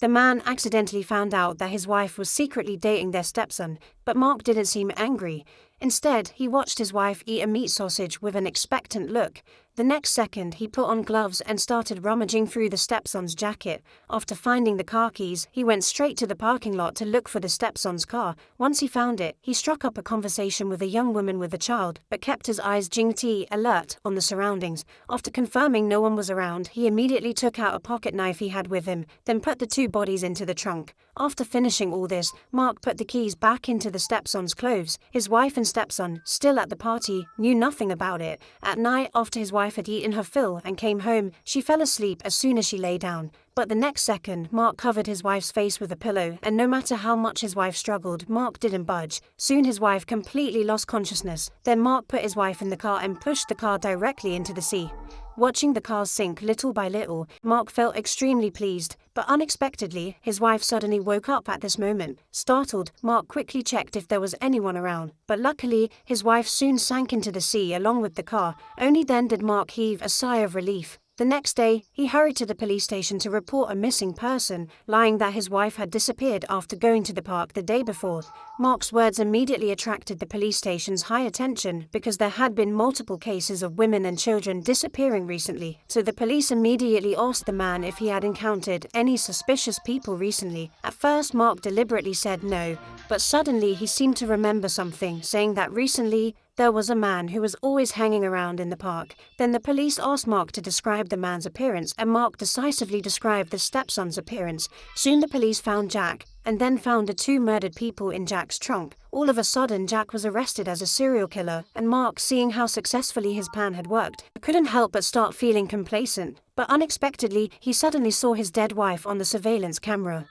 The man accidentally found out that his wife was secretly dating their stepson, but Mark didn't seem angry. Instead, he watched his wife eat a meat sausage with an expectant look. The next second, he put on gloves and started rummaging through the stepson's jacket. After finding the car keys, he went straight to the parking lot to look for the stepson's car. Once he found it, he struck up a conversation with a young woman with a child, but kept his eyes jingty alert on the surroundings. After confirming no one was around, he immediately took out a pocket knife he had with him, then put the two bodies into the trunk. After finishing all this, Mark put the keys back into the stepson's clothes. His wife and stepson, still at the party, knew nothing about it. At night, after his wife had eaten her fill and came home, she fell asleep as soon as she lay down. But the next second, Mark covered his wife's face with a pillow, and no matter how much his wife struggled, Mark didn't budge. Soon his wife completely lost consciousness. Then Mark put his wife in the car and pushed the car directly into the sea. Watching the car sink little by little, Mark felt extremely pleased, but unexpectedly, his wife suddenly woke up at this moment. Startled, Mark quickly checked if there was anyone around, but luckily, his wife soon sank into the sea along with the car. Only then did Mark heave a sigh of relief. The next day, he hurried to the police station to report a missing person, lying that his wife had disappeared after going to the park the day before. Mark's words immediately attracted the police station's high attention because there had been multiple cases of women and children disappearing recently, so the police immediately asked the man if he had encountered any suspicious people recently. At first, Mark deliberately said no, but suddenly he seemed to remember something, saying that recently, there was a man who was always hanging around in the park. Then the police asked Mark to describe the man's appearance, and Mark decisively described the stepson's appearance. Soon the police found Jack, and then found the two murdered people in Jack's trunk. All of a sudden, Jack was arrested as a serial killer, and Mark, seeing how successfully his plan had worked, couldn't help but start feeling complacent. But unexpectedly, he suddenly saw his dead wife on the surveillance camera.